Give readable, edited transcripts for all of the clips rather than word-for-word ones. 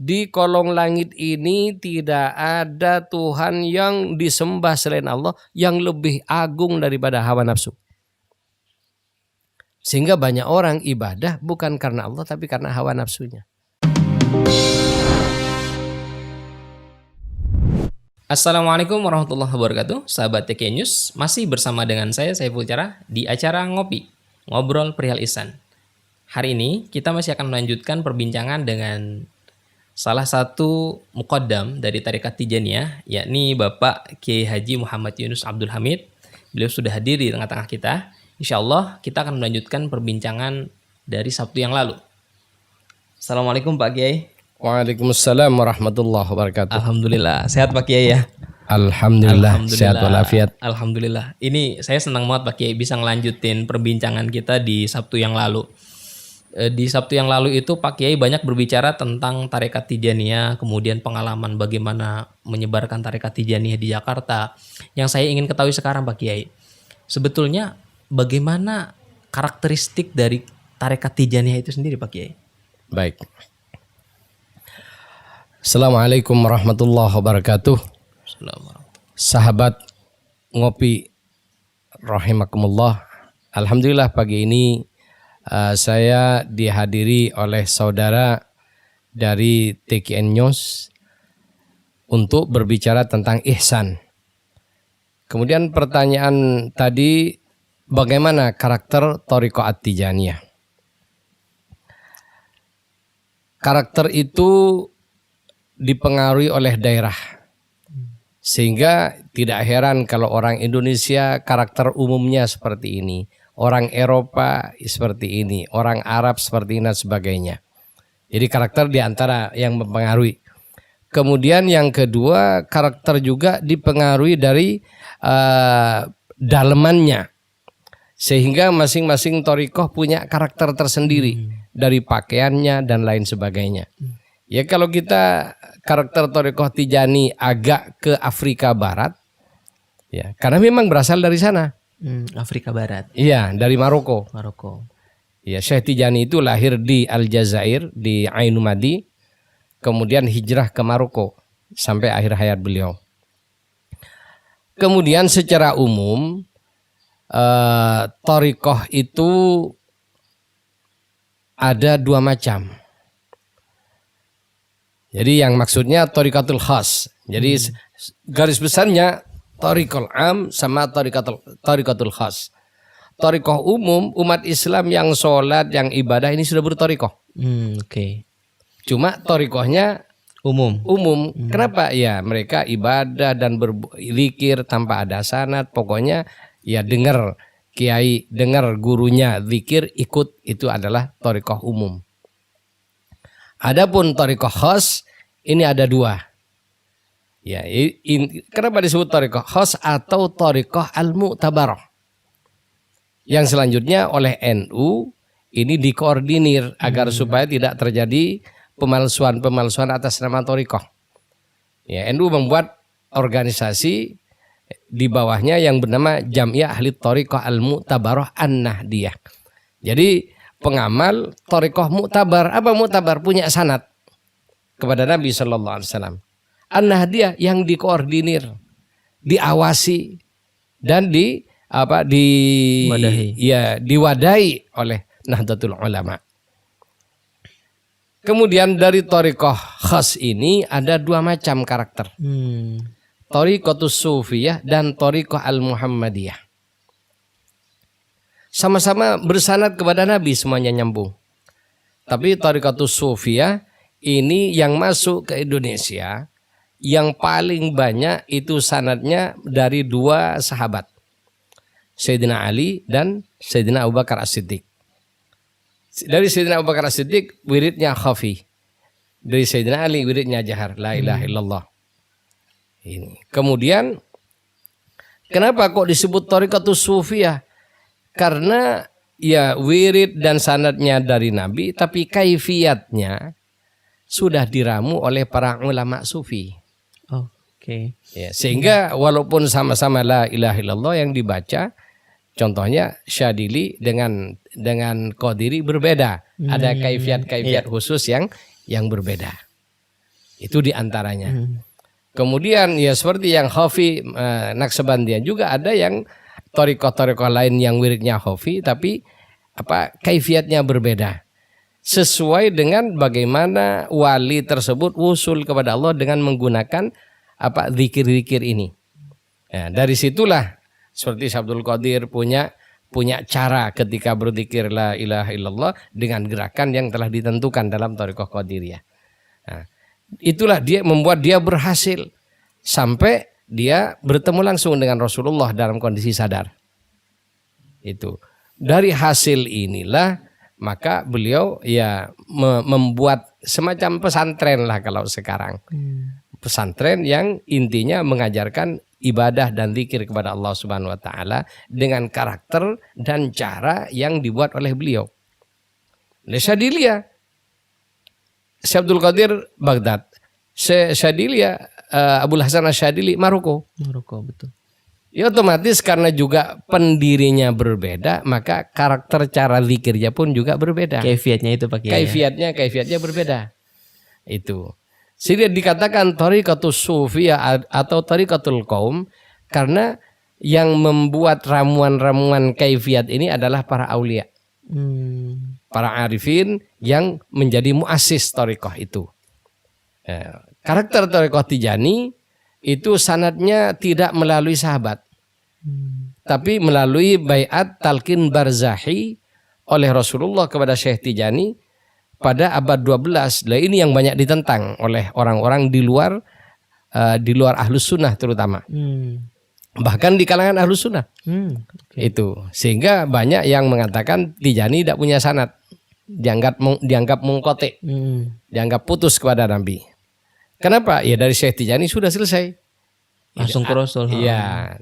di kolong langit ini tidak ada Tuhan yang disembah selain Allah yang lebih agung daripada hawa nafsu. Sehingga banyak orang ibadah bukan karena Allah tapi karena hawa nafsunya. Assalamualaikum warahmatullahi wabarakatuh. Sahabat TK News, masih bersama dengan saya Saiful Cara di acara Ngopi, Ngobrol Perihal Ihsan. Hari ini kita masih akan melanjutkan perbincangan dengan salah satu muqaddam dari Tarekat Tijaniyah, yakni Bapak Kiai Haji Muhammad Yunus Abdul Hamid. Beliau sudah hadir di tengah-tengah kita. Insya Allah kita akan melanjutkan perbincangan dari Sabtu yang lalu. Assalamualaikum Pak Kiai. Waalaikumsalam warahmatullahi wabarakatuh. Alhamdulillah, sehat Pak Kiai ya? Alhamdulillah, sehat walafiat. Alhamdulillah. Ini saya senang banget Pak Kiai bisa ngelanjutin perbincangan kita di Sabtu yang lalu. Di Sabtu yang lalu itu Pak Kiai banyak berbicara tentang Tarekat Tijaniyah, kemudian pengalaman bagaimana menyebarkan Tarekat Tijaniyah di Jakarta. Yang saya ingin ketahui sekarang Pak Kiai, sebetulnya bagaimana karakteristik dari Tarekat Tijaniyah itu sendiri Pak Kiai? Baik. Assalamualaikum warahmatullahi wabarakatuh. Sahabat Ngopi rahimakumullah. Alhamdulillah pagi ini saya dihadiri oleh saudara dari TKN News untuk berbicara tentang ihsan. Kemudian pertanyaan tadi, bagaimana karakter Thariqah At-Tijaniyah? Karakter itu dipengaruhi oleh daerah. Sehingga tidak heran kalau orang Indonesia karakter umumnya seperti ini. Orang Eropa seperti ini, orang Arab seperti ini dan sebagainya. Jadi karakter diantara yang mempengaruhi. Kemudian yang kedua, karakter juga dipengaruhi dari dalemannya. Sehingga masing-masing thariqah punya karakter tersendiri dari pakaiannya dan lain sebagainya. Ya kalau kita karakter thariqah Tijani agak ke Afrika Barat, ya karena memang berasal dari sana. Afrika Barat. Iya, dari Maroko. Ya, Syekh Tijani itu lahir di Aljazair, di Ainu Madi, kemudian hijrah ke Maroko sampai akhir hayat beliau. Kemudian secara umum thariqah itu ada dua macam. Jadi yang maksudnya thariqatul khas. Jadi garis besarnya thariqul am sama thariqatul khas. Thariqah umum umat Islam yang sholat, yang ibadah ini sudah berthariqah. Oke. Cuma thariqahnya umum. Kenapa? Ya mereka ibadah dan berzikir tanpa ada sanad. Pokoknya ya dengar kiai, dengar gurunya zikir, ikut, itu adalah thariqah umum. Adapun thariqah khas ini ada dua. Ya, kenapa disebut thariqah khas atau thariqah al-mu'tabarah? Yang selanjutnya oleh NU ini dikoordinir agar supaya tidak terjadi pemalsuan atas nama thariqah. Ya, NU membuat organisasi di bawahnya yang bernama Jam'iyah Ahli Thariqah Al-Mu'tabarah An-Nahdiyah. Jadi pengamal thariqah mu'tabar. Apa mu'tabar? Punya sanad kepada Nabi sallallahu alaihi wasallam. An-Nahdiyah yang dikoordinir, diawasi dan diwadahi oleh Nahdlatul Ulama. Kemudian dari thariqah khas ini ada dua macam karakter. Thariqatus Sufiyah dan thariqah Al-Muhammadiyah. Sama-sama bersanad kepada Nabi, semuanya nyambung. Tapi thariqatus Sufiyah ini yang masuk ke Indonesia yang paling banyak itu sanadnya dari dua sahabat, Sayyidina Ali dan Sayyidina Abu Bakar As-Siddiq. Dari Sayyidina Abu Bakar As-Siddiq wiridnya khafi, dari Sayyidina Ali wiridnya jahar, la ilaha illallah. Ini. Kemudian kenapa kok disebut thariqatus Sufiyah? Karena ya wirid dan sanadnya dari Nabi, tapi kaifiyatnya sudah diramu oleh para ulama sufi. Oke. Ya, sehingga walaupun sama-sama la ilaha illallah yang dibaca, contohnya Syadili dengan Qadiri berbeda. Ada kaifiat khusus yang berbeda. Itu diantaranya. Kemudian ya seperti yang Khafi Naqsabandiyah juga ada yang thariqah-thariqah lain yang wiridnya Khafi tapi kaifiatnya berbeda. Sesuai dengan bagaimana wali tersebut wusul kepada Allah dengan menggunakan zikir-zikir ini. Ya, dari situlah seperti Syekh Abdul Qadir punya cara ketika berzikir la ilaha illallah dengan gerakan yang telah ditentukan dalam thariqah Qadiriyah. Nah, itulah dia membuat dia berhasil sampai dia bertemu langsung dengan Rasulullah dalam kondisi sadar. Itu. Dari hasil inilah maka beliau ya membuat semacam pesantren lah kalau sekarang. Pesantren yang intinya mengajarkan ibadah dan zikir kepada Allah Subhanahu wa taala dengan karakter dan cara yang dibuat oleh beliau. Syadiliyah, Syekh Abdul Qadir Baghdad, Syadiliyah Abul Hasan Asyadili Maroko. Maroko, betul. Ya otomatis karena juga pendirinya berbeda, maka karakter cara zikirnya pun juga berbeda. Kaifiatnya itu Pak Kiai. Kaifiatnya berbeda. Itu. Sehingga dikatakan thariqatus sufiyah atau thariqatul qaum karena yang membuat ramuan-ramuan kaifiat ini adalah para aulia. Para arifin yang menjadi muassis thariqah itu. Karakter thariqah Tijani itu sanadnya tidak melalui sahabat, tapi melalui baiat talqin barzahi oleh Rasulullah kepada Syekh Tijani pada abad 12. Nah, ini yang banyak ditentang oleh orang-orang di luar Ahlus Sunnah terutama, bahkan di kalangan Ahlus Sunnah. Itu sehingga banyak yang mengatakan Tijani tidak punya sanad, dianggap mungqati, dianggap putus kepada Nabi. Kenapa? Ya dari Syekh Tijani sudah selesai. Langsung ke Rasul. Iya.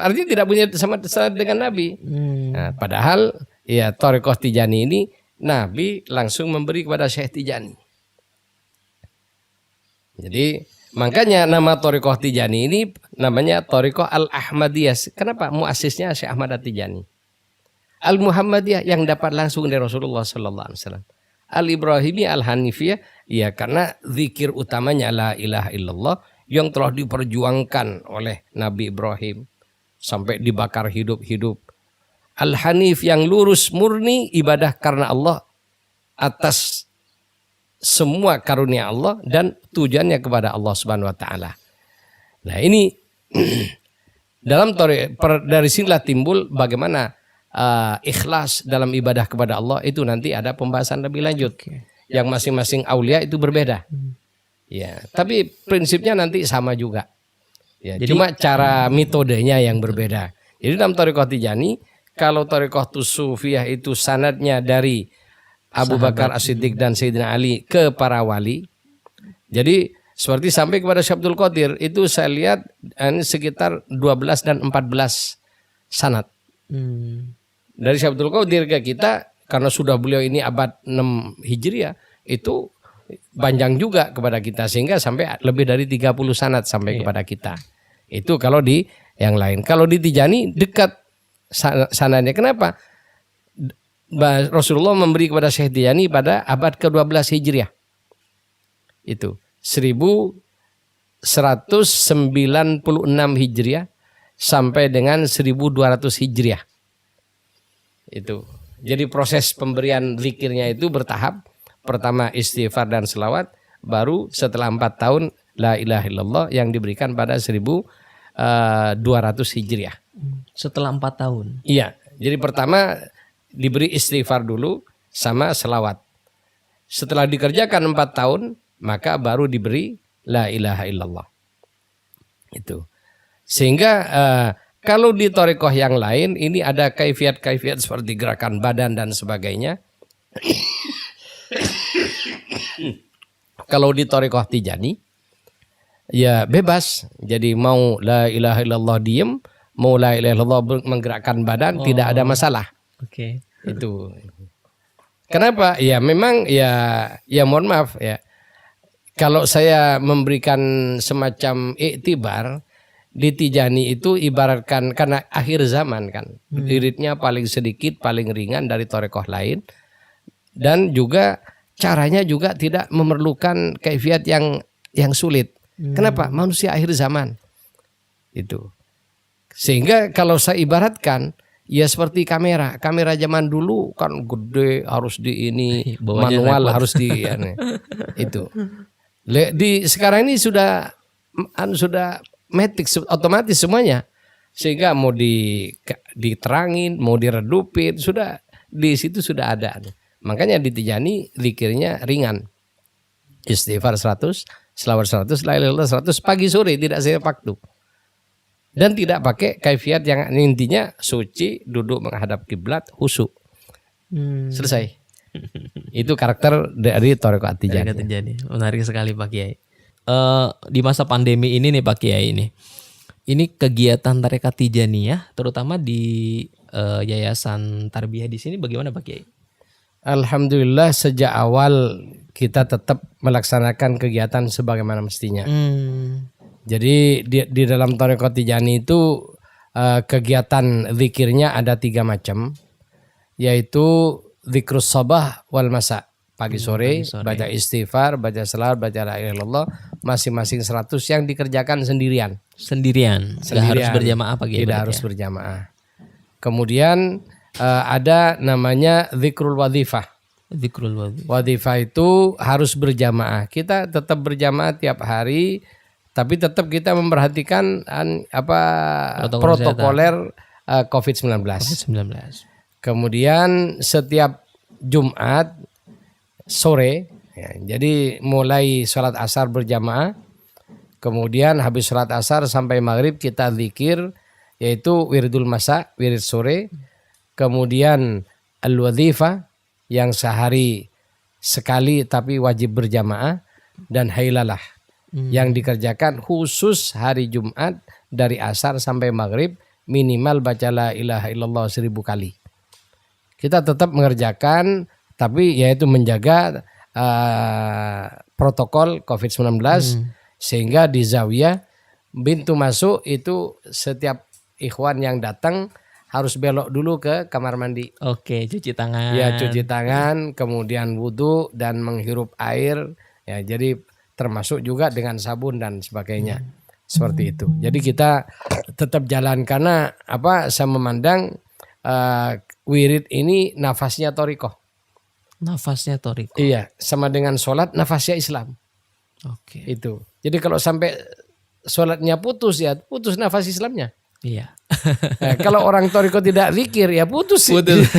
Artinya tidak punya sama dengan Nabi. Nah, padahal ya thariqah Tijani ini Nabi langsung memberi kepada Syekh Tijani. Jadi makanya nama thariqah Tijani ini namanya thariqah Al-Ahmadiyah. Kenapa? Muassisnya Syekh Ahmad At-Tijani. Al-Muhammadiyah yang dapat langsung dari Rasulullah sallallahu alaihi wasallam. Al-Ibrahimi Al-Hanifiyah ya karena zikir utamanya la ilaha illallah yang telah diperjuangkan oleh Nabi Ibrahim sampai dibakar hidup-hidup. Al-Hanif yang lurus murni ibadah karena Allah atas semua karunia Allah dan tujuannya kepada Allah Subhanahu wa taala. Nah, ini dari sinilah timbul bagaimana ikhlas dalam ibadah kepada Allah itu nanti ada pembahasan lebih lanjut. Yang masing-masing aulia itu berbeda. Ya, tapi prinsipnya nanti sama juga. Ya, jadi, cuma cara metodenya yang berbeda. Jadi dalam thariqah Tijani, kalau thariqah Sufiyah itu sanadnya dari Abu Bakar As-Siddiq dan Sayyidina Ali ke para wali. Jadi seperti sampai kepada Syekh Abdul Qadir itu saya lihat sekitar 12 dan 14 sanad. Dari Syekh Abdul Qadir ke kita karena sudah beliau ini abad 6 Hijriah itu panjang juga kepada kita sehingga sampai lebih dari 30 sanad sampai kepada kita. Itu kalau di yang lain. Kalau di Tijani dekat sanadnya. Kenapa? Rasulullah memberi kepada Syekh Tijani pada abad ke-12 Hijriah. Itu 1196 Hijriah sampai dengan 1200 Hijriah. Itu. Jadi proses pemberian zikirnya itu bertahap. Pertama istighfar dan selawat, baru setelah 4 tahun la ilaha illallah yang diberikan pada 1200 Hijriah. Setelah 4 tahun. Iya. Jadi pertama diberi istighfar dulu sama selawat. Setelah dikerjakan 4 tahun, maka baru diberi la ilaha illallah. Itu. Sehingga kalau di thariqah yang lain ini ada kaifiat-kaifiat seperti gerakan badan dan sebagainya. Kalau di thariqah Tijani ya bebas. Jadi mau la ilaha illallah diem, mau la ilaha illallah menggerakkan badan tidak ada masalah. Oke. Itu. Kenapa? Ya memang ya mohon maaf ya. Kalau saya memberikan semacam iktibar di Tijani itu ibaratkan karena akhir zaman kan. Wiridnya paling sedikit, paling ringan dari thariqah lain dan juga caranya juga tidak memerlukan kaifiat yang yang sulit. Kenapa? Manusia akhir zaman. Itu. Sehingga kalau saya ibaratkan ya seperti kamera zaman dulu kan gede, harus di ini Bawanya manual, repot. harus di itu. Di sekarang ini sudah matic, otomatis semuanya, sehingga mau diterangin, mau diredupin, sudah di situ sudah ada. Makanya di Tijani zikirnya ringan, istighfar 100, selawat 100, la ilaha illallah 100 pagi sore, tidak saya waktu. Dan tidak pakai kaifiat yang intinya suci, duduk menghadap kiblat, khusyuk. Selesai. Itu karakter dari Thariqah At-Tijaniyah. Thariqah Tijaniyah. Menarik sekali Pak Kiai. Di masa pandemi ini nih Pak Kiai ini kegiatan Thariqah Tijaniyah terutama di Yayasan Tarbiyah di sini bagaimana Pak Kiai? Alhamdulillah sejak awal kita tetap melaksanakan kegiatan sebagaimana mestinya. Jadi di dalam Thariqah Tijaniyah itu kegiatan zikirnya ada 3 macam, yaitu zikrus sabah wal masa, pagi sore, baca istighfar, baca selawat, baca la ilaha illallah, masing-masing 100 yang dikerjakan sendirian. Nggak harus berjamaah Pak Kiai. Tidak harus berjamaah. Kemudian ada namanya zikrul wadhifah. Zikrul wadhifah. Wadhifah itu harus berjamaah. Kita tetap berjamaah tiap hari, tapi tetap kita memperhatikan protokoler COVID-19. Kemudian setiap Jumat sore, ya, jadi mulai sholat asar berjamaah, kemudian habis sholat asar sampai maghrib kita zikir, yaitu wiridul masa, wirid sore, kemudian al-wadhifah yang sehari sekali tapi wajib berjamaah, dan hailalah yang dikerjakan khusus hari Jumat dari asar sampai maghrib, minimal baca la ilaha illallah 1000 kali. Kita tetap mengerjakan, tapi yaitu menjaga protokol COVID-19, sehingga di zawiyah pintu masuk itu setiap ikhwan yang datang harus belok dulu ke kamar mandi. Oke, cuci tangan. Ya, cuci tangan, kemudian wudhu dan menghirup air. Ya, jadi termasuk juga dengan sabun dan sebagainya. Seperti itu. Jadi kita tetap jalan, karena saya memandang wirid ini nafasnya Thariqah. Nafasnya Thariqah. Iya, sama dengan sholat nafasnya Islam. Oke. Itu. Jadi kalau sampai sholatnya putus, ya putus nafas Islamnya. Iya. Nah, kalau orang Thariqah tidak zikir, ya putus.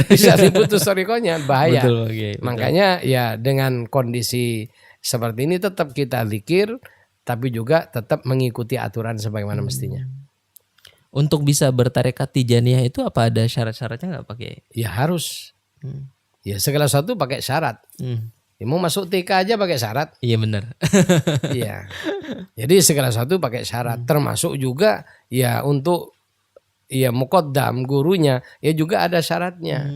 Bisa diputus Thariqahnya, bahaya. Betul, okay, betul. Makanya ya dengan kondisi seperti ini tetap kita zikir, tapi juga tetap mengikuti aturan sebagaimana mestinya. Untuk bisa bertarekat Tijaniyah itu apa ada syarat-syaratnya nggak Pak Kiai? Ya harus. Ya segala sesuatu pakai syarat. Ya, mau masuk TK aja pakai syarat. Iya benar. Iya. Jadi segala sesuatu pakai syarat. Termasuk juga ya untuk ya muqaddam gurunya ya juga ada syaratnya.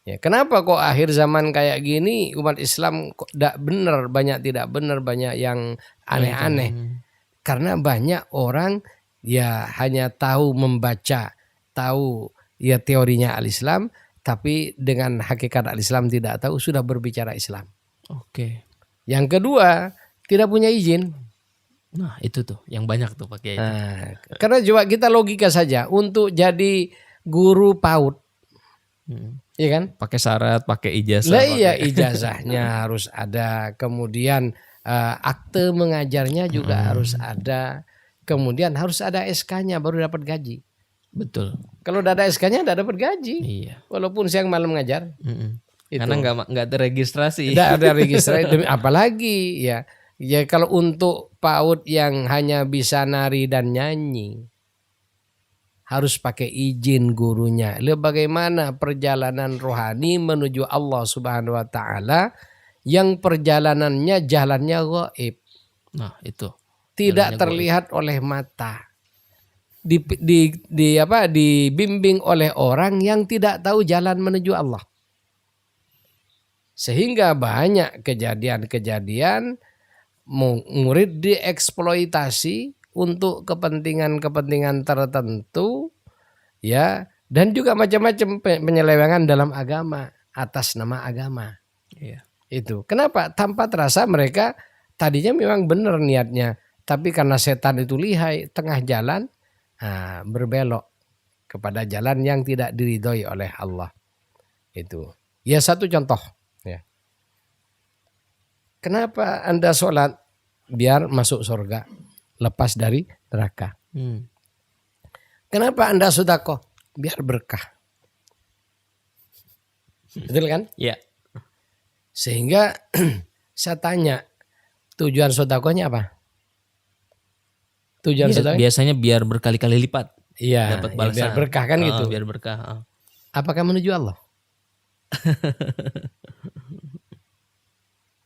Ya, kenapa kok akhir zaman kayak gini umat Islam kok tidak benar, banyak tidak benar, banyak yang aneh-aneh. Karena banyak orang ya hanya tahu membaca, tahu ya teorinya al-Islam, tapi dengan hakikat al-Islam tidak tahu, sudah berbicara Islam. Oke. Yang kedua, tidak punya izin. Nah, itu tuh yang banyak tuh Pak Kiai. Nah, karena coba kita logika saja, untuk jadi guru PAUD, iya kan? Pakai syarat, pakai ijazah. Lah iya, ijazahnya harus ada, kemudian akte mengajarnya juga harus ada, kemudian harus ada SK-nya baru dapat gaji. Betul. Kalau udah ada SK-nya tidak dapat gaji. Iya. Walaupun siang malam ngajar. Itu. Karena nggak terregistrasi. Tidak ada registrasi. Apalagi ya. Ya kalau untuk PAUD yang hanya bisa nari dan nyanyi, harus pakai izin gurunya. Lalu bagaimana perjalanan rohani menuju Allah Subhanahu wa taala yang perjalanannya jalannya gaib. Nah, itu. Tidak terlihat oleh mata. Dibimbing oleh orang yang tidak tahu jalan menuju Allah. Sehingga banyak kejadian-kejadian murid dieksploitasi untuk kepentingan-kepentingan tertentu, ya, dan juga macam-macam penyelewengan dalam agama atas nama agama. Iya. Itu kenapa tanpa terasa mereka tadinya memang benar niatnya, tapi karena setan itu lihai, tengah jalan berbelok kepada jalan yang tidak diridhoi oleh Allah. Itu. Ya satu contoh. Ya. Kenapa Anda sholat? Biar masuk surga, lepas dari neraka. Kenapa Anda sedekah? Biar berkah. Betul kan? Ya. Sehingga saya tanya, tujuan sedekahnya apa? Tujuan sedekah? Biasanya biar berkali-kali lipat. Iya, Dapat ya balasan. biar berkah kan gitu. Biar berkah. Apakah menuju Allah?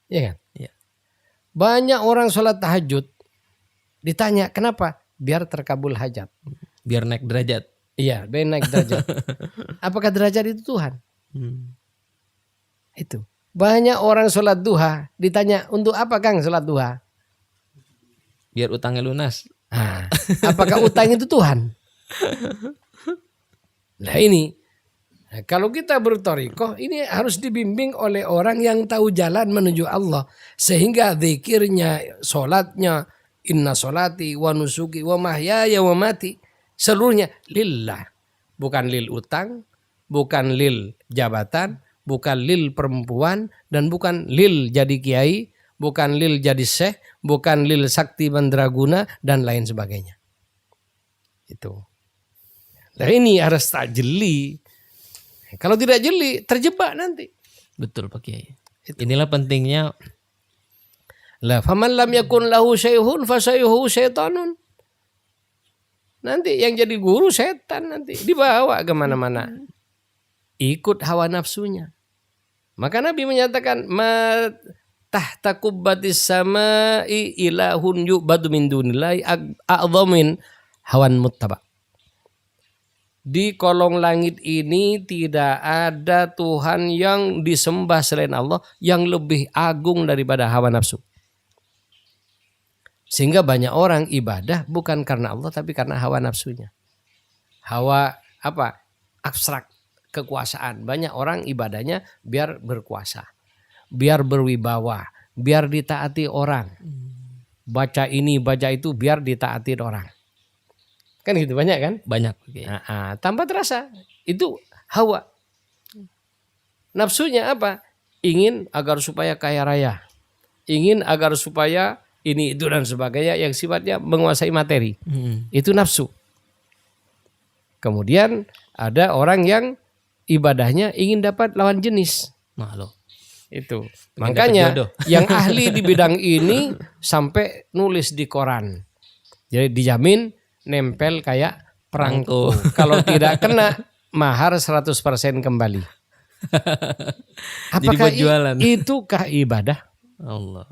Iya kan? Iya. Banyak orang sholat tahajud, ditanya kenapa? Biar terkabul hajat. Biar naik derajat. Iya, biar naik derajat. Apakah derajat itu Tuhan? Itu. Banyak orang sholat duha, ditanya untuk apa Kang sholat duha? Biar utangnya lunas. Apakah utang itu Tuhan? Nah ini, kalau kita berthariqah ini harus dibimbing oleh orang yang tahu jalan menuju Allah. Sehingga zikirnya, sholatnya, inna sholati wa nusuki wa mahyaya wa mati, seluruhnya lillah. Bukan lil utang, bukan lil jabatan, bukan lil perempuan, dan bukan lil jadi kiai, bukan lil jadi syekh, bukan lil sakti mandraguna, dan lain sebagainya. Itu. Nah ini harus tak jeli. Kalau tidak jeli, terjebak nanti. Betul Pak Kiai. Inilah pentingnya. La faman lam yakun lahu syaikhun fasyaihu syaitanun. Nanti yang jadi guru setan nanti dibawa kemana-mana. Ikut hawa nafsunya. Maka Nabi menyatakan tahta kubbatis sama'i ilahun yu'badu min dunillahi a'dhamin hawan muttaba. Di kolong langit ini tidak ada Tuhan yang disembah selain Allah yang lebih agung daripada hawa nafsu. Sehingga banyak orang ibadah bukan karena Allah tapi karena hawa nafsunya. Hawa apa? Abstrak, kekuasaan. Banyak orang ibadahnya biar berkuasa, biar berwibawa, biar ditaati orang. Baca ini, baca itu biar ditaati orang. Kan gitu banyak kan? Banyak. Okay. Tanpa terasa itu hawa. Nafsunya apa? Ingin agar supaya kaya raya. Ingin agar supaya ini itu dan sebagainya yang sifatnya menguasai materi. Itu nafsu. Kemudian ada orang yang ibadahnya ingin dapat lawan jenis. Nah, loh. Itu. Makanya yang ahli di bidang ini sampai nulis di koran. Jadi dijamin nempel kayak perangko. Kalau tidak kena mahar 100% kembali. Apakah itukah ibadah? Allah.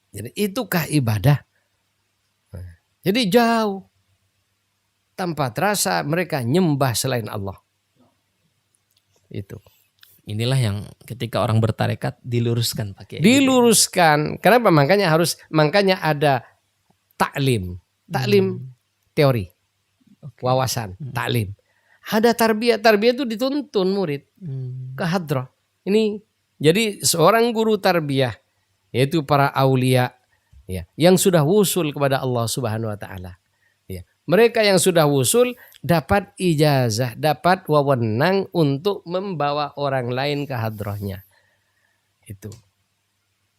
Jadi itukah ibadah? Jadi jauh. Tanpa terasa mereka nyembah selain Allah. Itu. Inilah yang ketika orang bertarekat diluruskan pakai. Diluruskan. Kenapa? Makanya ada taklim. Taklim teori, wawasan, taklim. Ada tarbiyah. Tarbiyah itu dituntun murid ke hadrah. Ini jadi seorang guru tarbiyah yaitu para aulia ya, yang sudah wusul kepada Allah Subhanahu wa taala. Ya. Mereka yang sudah wusul dapat ijazah, dapat wewenang untuk membawa orang lain ke hadrahnya. Itu.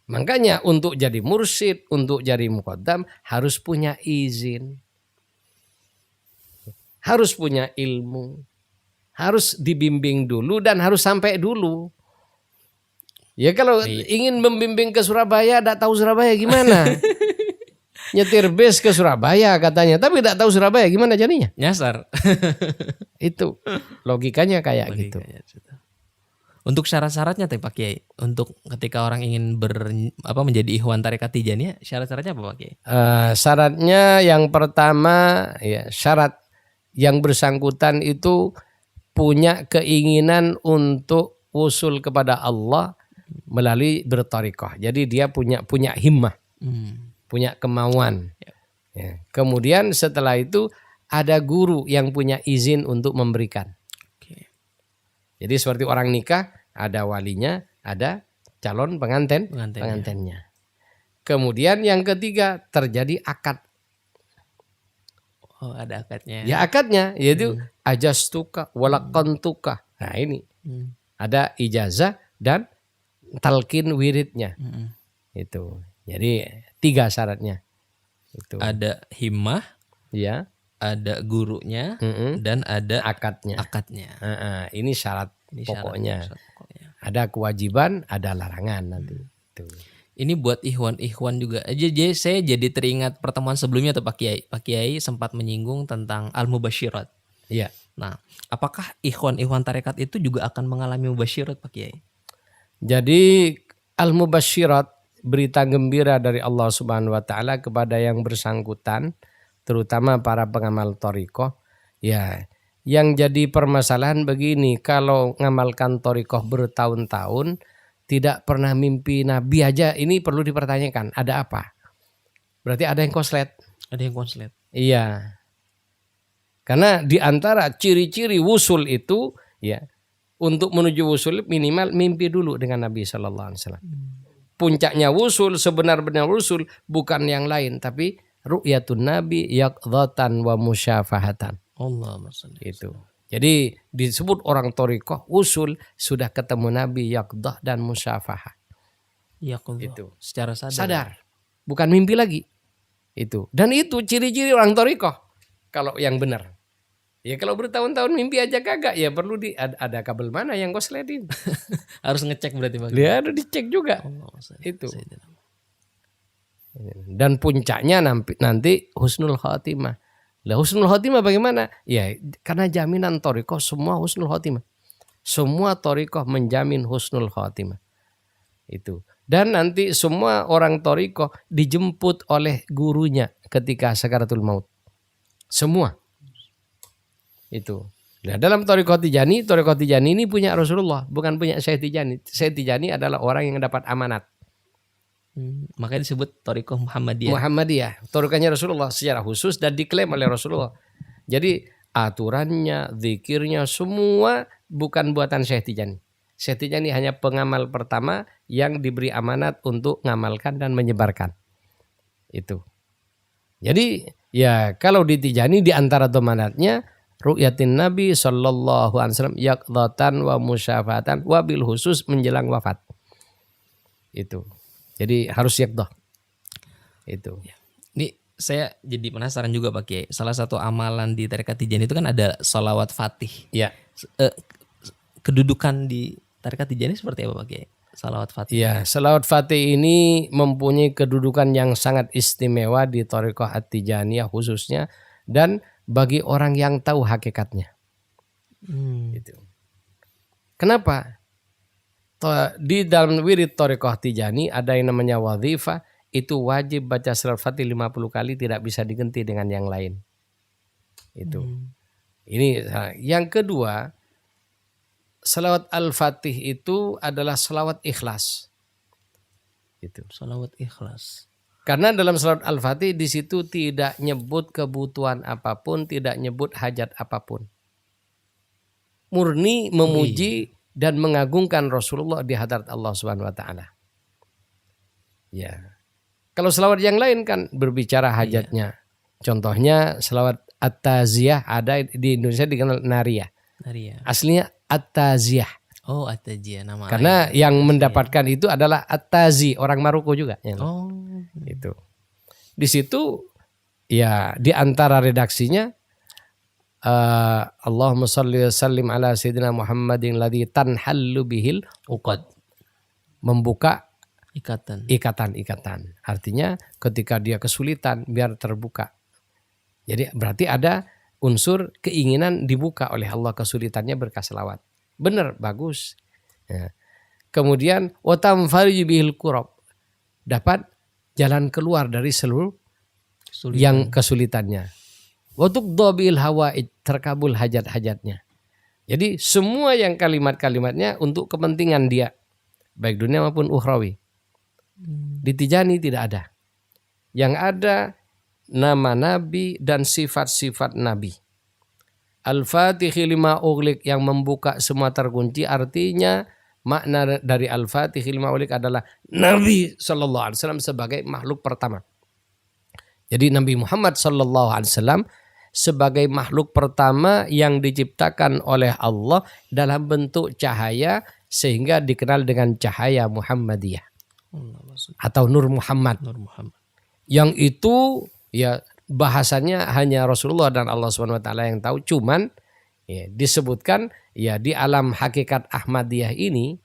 Makanya untuk jadi mursyid, untuk jadi muqaddam harus punya izin. Harus punya ilmu. Harus dibimbing dulu dan harus sampai dulu. Ya kalau ingin membimbing ke Surabaya, tidak tahu Surabaya gimana? Nyetir bus ke Surabaya katanya, tapi tidak tahu Surabaya gimana jadinya? Nyasar. Itu logikanya kayak gitu. Untuk syarat-syaratnya Pak Kiai, untuk ketika orang ingin menjadi ikhwan tarekat Tijaniyah, syarat-syaratnya apa Pak Kiai? Syaratnya yang pertama ya, syarat yang bersangkutan itu punya keinginan untuk usul kepada Allah melalui berthariqah. Jadi dia punya himmah, punya kemauan. Ya. Kemudian setelah itu ada guru yang punya izin untuk memberikan. Jadi seperti orang nikah, ada walinya, ada calon pengantennya. Kemudian yang ketiga terjadi akad. Oh, ada akadnya. Ya akadnya yaitu ajastuka walakantuka. Nah ini ada ijazah dan talqin wiridnya. Itu. Jadi 3 syaratnya. Itu. Ada himmah, Ya. ada gurunya, Mm-mm. dan ada Akadnya. akadnya. Ini syarat Ini pokoknya. syarat pokoknya. Ada kewajiban, ada larangan nanti. Itu. Ini buat ikhwan-ikhwan juga. Jadi saya jadi teringat pertemuan sebelumnya tuh Pak Kiai. Pak Kiai sempat menyinggung tentang al-mubasyirat. Iya. Nah, apakah ikhwan-ikhwan tarekat itu juga akan mengalami mubasyirat Pak Kiai? Jadi al-mubasyirat, berita gembira dari Allah Subhanahu wa taala kepada yang bersangkutan, terutama para pengamal thariqah. Ya, yang jadi permasalahan begini, kalau ngamalkan thariqah bertahun-tahun tidak pernah mimpi Nabi aja, ini perlu dipertanyakan, ada apa? Berarti ada yang koslet. Ada yang konslet. Iya. Karena di antara ciri-ciri wusul itu ya, untuk menuju wusul minimal mimpi dulu dengan Nabi sallallahu alaihi wasallam. Puncaknya wusul, sebenar-benar wusul bukan yang lain tapi ru'yatun nabi yaqdhatan wa musyafahatan. Allahumma shalli. Itu. Jadi disebut orang thariqah wusul sudah ketemu Nabi yaqdhah dan musyafahah. Ya Itu. secara sadar. Sadar. Bukan mimpi lagi. Itu. Dan itu ciri-ciri orang thariqah kalau yang benar. Ya kalau bertahun-tahun mimpi aja kagak, ya perlu ada kabel mana yang kosletin. Harus ngecek berarti Pak. Dia ada dicek juga. Allahumma shalli. Itu. Dan puncaknya nanti husnul khotimah. Lah husnul khotimah bagaimana? Ya karena jaminan thariqah semua husnul khotimah. Semua thariqah menjamin husnul khotimah. Itu. Dan nanti semua orang thariqah dijemput oleh gurunya ketika sakaratul maut. Semua. Itu. Nah, dalam thariqah Tijani ini punya Rasulullah, bukan punya Syekh Tijani. Syekh Tijani adalah orang yang dapat amanat. Makanya disebut thariqah Muhammadiyah. Muhammadiyah, thariqahnya Rasulullah secara khusus dan diklaim oleh Rasulullah. Jadi aturannya, zikirnya semua bukan buatan Syekh Tijani. Syekh Tijani hanya pengamal pertama yang diberi amanat untuk ngamalkan dan menyebarkan. Itu. Jadi ya kalau di Tijani di antara amanatnya ru'yatin Nabi sallallahu alaihi wasallam yaqdhatan wa musyafatan wa bil khusus menjelang wafat. Itu. Jadi harus yaqdhah. Itu. Ini saya jadi penasaran juga Pak Kiai. Salah satu amalan di tarekat Tijani itu kan ada sholawat fatih. Ya. Kedudukan di tarekat Tijani seperti apa Pak Kiai? Sholawat fatih. Ya, sholawat fatih ini mempunyai kedudukan yang sangat istimewa di thariqah At-Tijaniyah khususnya dan bagi orang yang tahu hakikatnya. Gitu. Kenapa? Di dalam wirid thariqah Tijani ada yang namanya wadhifah, itu wajib baca sholawat fatih 50 kali, tidak bisa diganti dengan yang lain. Itu. Ini yang kedua, sholawat al-fatih itu adalah sholawat ikhlas. Itu. Sholawat ikhlas. Karena dalam sholawat al-fatih di situ tidak nyebut kebutuhan apapun, tidak nyebut hajat apapun. Murni memuji dan mengagungkan Rasulullah di hadarat Allah Subhanahu wa taala. Ya. Kalau sholawat yang lain kan berbicara hajatnya. Contohnya sholawat at-taziyah ada di Indonesia dikenal nariyah. Aslinya at-taziyah. Oh, at-taziyah nama. Karena yang mendapatkan itu adalah at-tazi, orang Maroko juga. Oh. Itu. Di situ ya di antara redaksinya Allahumma shalli wa sallim ala sayyidina Muhammadin ladzi tanhallu bihil uqad. Membuka ikatan. Artinya ketika dia kesulitan biar terbuka. Jadi berarti ada unsur keinginan dibuka oleh Allah kesulitannya berkah selawat. Benar, bagus. Ya. Kemudian watam fariju bihil kurab. Dapat jalan keluar dari seluruh yang kesulitannya. Watuk dobil hawaid, terkabul hajat-hajatnya. Jadi semua yang kalimat-kalimatnya untuk kepentingan dia, baik dunia maupun ukhrawi. Di Tijani tidak ada. Yang ada nama Nabi dan sifat-sifat Nabi. Al-Fatihi lima ughliq, yang membuka semua terkunci, artinya makna dari Al-Fatih lima ulik adalah Nabi Sallallahu Alaihi Wasallam sebagai makhluk pertama. Jadi Nabi Muhammad Sallallahu Alaihi Wasallam sebagai makhluk pertama yang diciptakan oleh Allah dalam bentuk cahaya sehingga dikenal dengan cahaya Muhammadiyah atau Nur Muhammad. Nur Muhammad. Yang itu ya bahasanya hanya Rasulullah dan Allah Subhanahu wa taala yang tahu, cuman ya, disebutkan ya di alam hakikat Ahmadiyah ini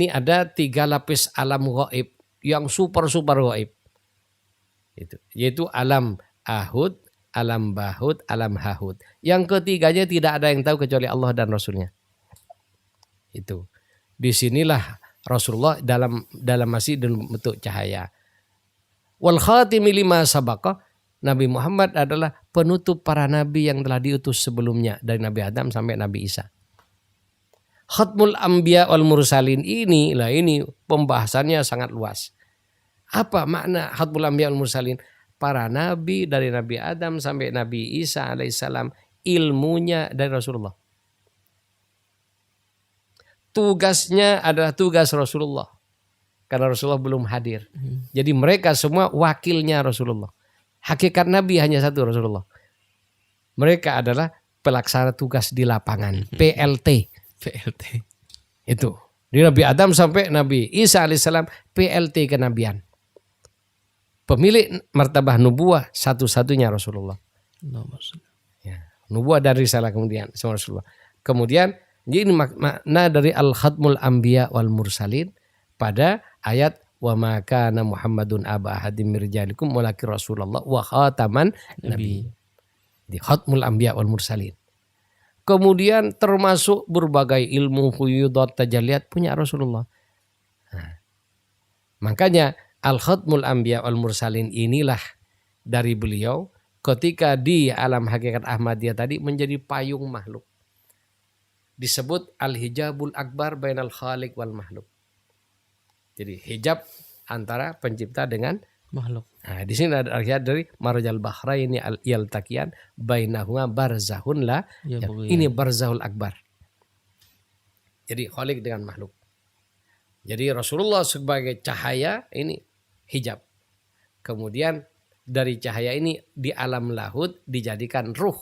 ada 3 lapis alam gaib yang super gaib. Itu yaitu alam ahud, alam bahud, alam hahud. Yang ketiganya tidak ada yang tahu kecuali Allah dan Rasulnya. Itu. Disinilah Rasulullah dalam masih dalam bentuk cahaya. Wal khatimi lima sabaqa, Nabi Muhammad adalah penutup para nabi yang telah diutus sebelumnya dari Nabi Adam sampai Nabi Isa. Khatmul Anbiya wal Mursalin ini pembahasannya sangat luas. Apa makna Khatmul Anbiya wal Mursalin? Para nabi dari Nabi Adam sampai Nabi Isa alaihissalam ilmunya dari Rasulullah. Tugasnya adalah tugas Rasulullah. Karena Rasulullah belum hadir. Jadi mereka semua wakilnya Rasulullah. Hakikat Nabi hanya satu, Rasulullah. Mereka adalah pelaksana tugas di lapangan, PLT. Itu. Di Nabi Adam sampai Nabi Isa alaihissalam PLT kenabian. Pemilik martabah nubuah satu-satunya Rasulullah. Ya, nubuah dan risalah kemudian sama Rasulullah. Kemudian ini makna dari Al-Khatmul Anbiya wal Mursalin pada ayat wa ma kana Muhammadun aba ahadim min rijalikum walakin Rasulullah wa khataman nabi. Di Khatmul Anbiya wal Mursalin. Kemudian termasuk berbagai ilmu huyudat tajalliyat punya Rasulullah. Nah, makanya Al-Khatmul Anbiya wal Mursalin inilah dari beliau ketika di alam hakikat Ahmadiyah tadi menjadi payung makhluk. Disebut Al-Hijabul Akbar bainal Khaliq wal Makhluk. Jadi hijab antara pencipta dengan Makhluk. Nah, di sini ada ayat dari marjal bahraini yaltaqiyan bainahuma barzahun la. Ini barzahul akbar. Jadi khaliq dengan makhluk. Jadi Rasulullah sebagai cahaya ini hijab. Kemudian dari cahaya ini di alam lahud dijadikan ruh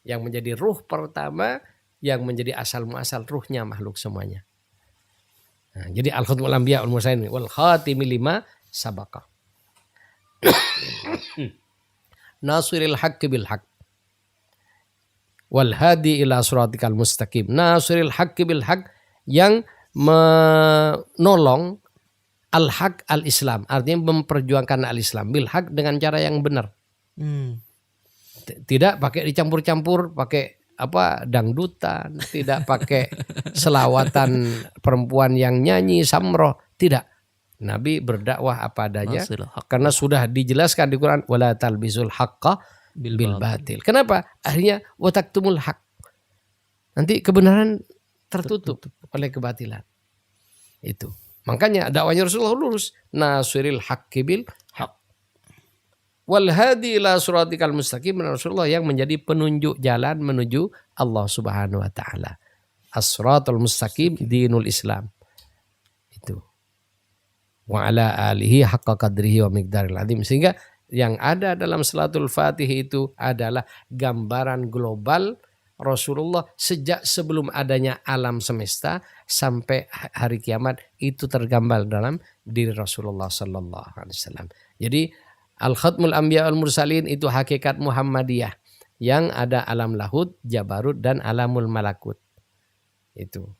yang menjadi ruh pertama yang menjadi asal muasal ruhnya makhluk semuanya. Nah, jadi Al-Khatmul Anbiya wal Mursalin wal khatimi lima sabaqa. Nasiril haqqi bil haqq wal hadi ila siratikal mustaqim. Nasiril haqqi bil haqq yang menolong al-haq al-Islam, artinya memperjuangkan al-Islam bil haq dengan cara yang benar. Tidak pakai dicampur-campur, pakai dangdutan, tidak pakai selawatan perempuan yang nyanyi samroh, tidak. Nabi berdakwah apa adanya karena sudah dijelaskan di Quran wala talbisul haqqo bil batil. Kenapa? Akhirnya wa taktumul haq. Nanti kebenaran tertutup oleh kebatilan. Itu. Makanya dakwahnya Rasulullah lurus. Nasiril haqqi bil haq. Wal hadi ila siratikal mustaqim, Rasulullah yang menjadi penunjuk jalan menuju Allah Subhanahu wa taala. As-siratal mustaqim dinul Islam. Itu. Wa ala alihi haqqa qadrihi wa miqdaril azim. Sehingga yang ada dalam Salatul Fatih itu adalah gambaran global Rasulullah sejak sebelum adanya alam semesta sampai hari kiamat itu tergambar dalam diri Rasulullah sallallahu alaihi wasallam. Jadi Al-Khatmul Anbiya wal Mursalin itu hakikat Muhammadiyah yang ada alam lahud, jabarut dan alamul malakut. Itu.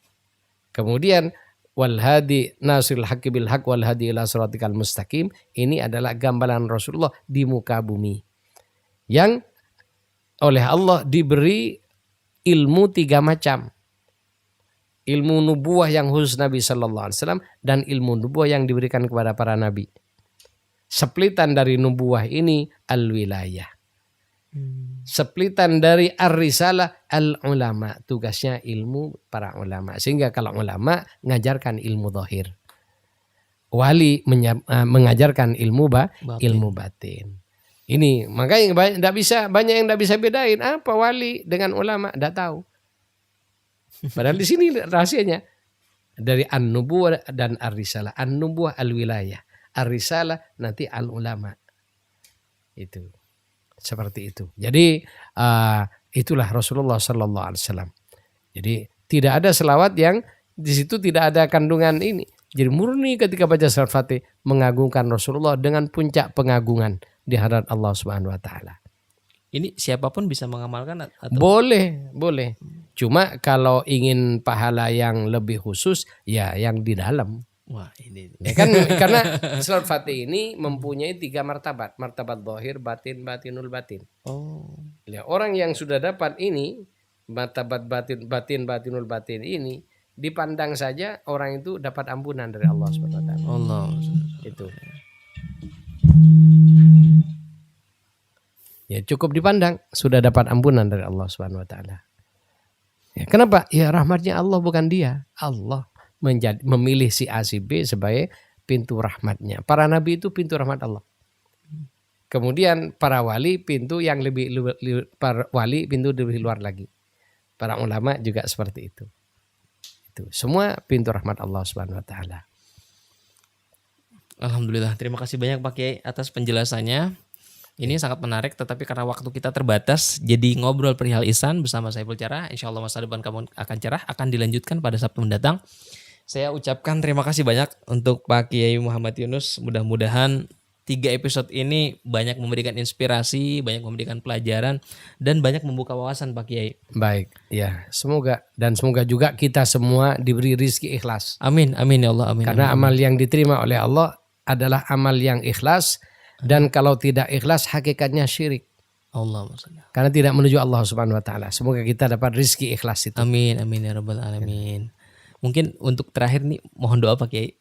Kemudian wal hadi nasirul haqqi bil haqq wal hadi ila siratikal mustaqim, ini adalah gambaran Rasulullah di muka bumi yang oleh Allah diberi ilmu 3 macam. Ilmu nubuwah yang khusus Nabi sallallahu alaihi wasallam dan ilmu nubuwah yang diberikan kepada para nabi. Seplitan dari nubuwah ini al-wilayah. Seplitan dari ar-risalah al-ulama, tugasnya ilmu para ulama. Sehingga kalau ulama ngajarkan ilmu zahir, wali mengajarkan ilmu batin. Ini makanya banyak yang tidak bisa bedain apa wali dengan ulama, tidak tahu. Padahal di sini rahasianya. dari an-nubuwah dan ar-risalah. An-nubuwah al-wilayah, ar-risalah nanti al-ulama. Itu seperti itu. Jadi itulah Rasulullah Sallallahu Alaihi Wasallam. Jadi tidak ada selawat yang di situ tidak ada kandungan ini. Jadi murni ketika baca salat Fatih mengagungkan Rasulullah dengan puncak pengagungan di hadapan Allah Subhanahu Wa Taala. Ini siapapun bisa mengamalkan atau? Boleh. Cuma kalau ingin pahala yang lebih khusus, ya yang di dalam. Wah, ini. Ya kan karena salat Fatih ini mempunyai 3 martabat. Martabat zahir, batin, batinul batin. Oh. Ya, orang yang sudah dapat ini, martabat batin, batinul batin ini, dipandang saja orang itu dapat ampunan dari Allah Subhanahu wa taala. Allah. Itu. Ya cukup dipandang sudah dapat ampunan dari Allah Subhanahu wa taala. Ya, kenapa? Ya rahmatnya Allah, bukan dia. Allah memilih si A si B sebagai pintu rahmatnya. Para nabi itu pintu rahmat Allah. Kemudian para wali pintu yang para wali pintu lebih luar lagi. Para ulama juga seperti itu. Itu semua pintu rahmat Allah Subhanahu wa taala. Alhamdulillah, terima kasih banyak Pak Kiai atas penjelasannya. Ini sangat menarik, tetapi karena waktu kita terbatas, jadi ngobrol perihal ihsan bersama Saiful Cerah. Insya Allah masa depan kamu akan cerah, akan dilanjutkan pada Sabtu mendatang. Saya ucapkan terima kasih banyak untuk Pak Kiai Muhammad Yunus. Mudah-mudahan 3 episode ini banyak memberikan inspirasi, banyak memberikan pelajaran, dan banyak membuka wawasan Pak Kiai. Baik, ya semoga. Dan semoga juga kita semua diberi rizki ikhlas. Amin, amin ya Allah. Amin. Karena amin. amal yang diterima oleh Allah adalah amal yang ikhlas. Dan kalau tidak ikhlas hakikatnya syirik. Allahumma. Karena tidak menuju Allah Subhanahu wa taala. Semoga kita dapat rizki ikhlas itu. Amin, amin ya rabbal alamin. Mungkin untuk terakhir nih mohon doa Pak Kiai.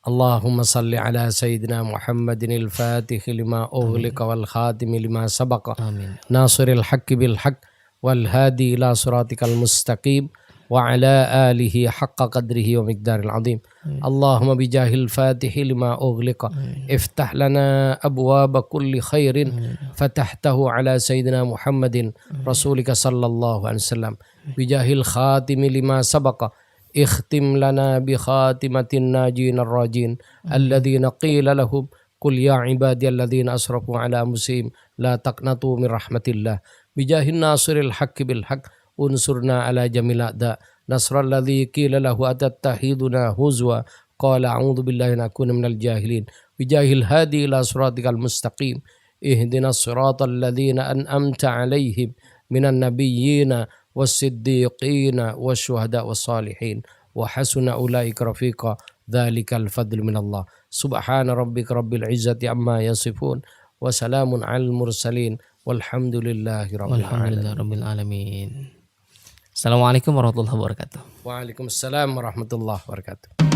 Allahumma salli ala sayyidina Muhammadin al-fatih lima ughliqa wal khatim lima sabaqa. Amin. Nasiril haqqi bil haqq wal hadi ila siratikal mustaqim. وعلى آله حق قدره ومقدار العظيم اللهم بجاه الفاتح لما أغلق افتح لنا أبواب كل خير فتحته على سيدنا محمد رسولك صلى الله عليه وسلم بجاه الخاتم لما سبق اختم لنا بخاتمة الناجين الراجين الذين قيل لهم قل يا عبادي الذين أسرفوا على أنفسهم لا تقنطوا من رحمة الله بجاه الناصر الحق بالحق unsurna ala jamil a'da nasral ladzi qila lahu atattahiduna huzwa qala a'udzu billahi an akuna minal jahilin bijahil hadi ila siratikal mustaqim ihdinas siratal ladzina an'amta 'alaihim minan nabiyyina was-siddiqina wasyuhada was-salihin wa hasuna ulaika rafiqa dzalikal fadlu minallah subhana rabbika rabbil izzati amma yasifun wa salamun 'alal mursalin walhamdulillahi rabbil alamin. Assalamualaikum warahmatullahi wabarakatuh. Waalaikumsalam warahmatullahi wabarakatuh.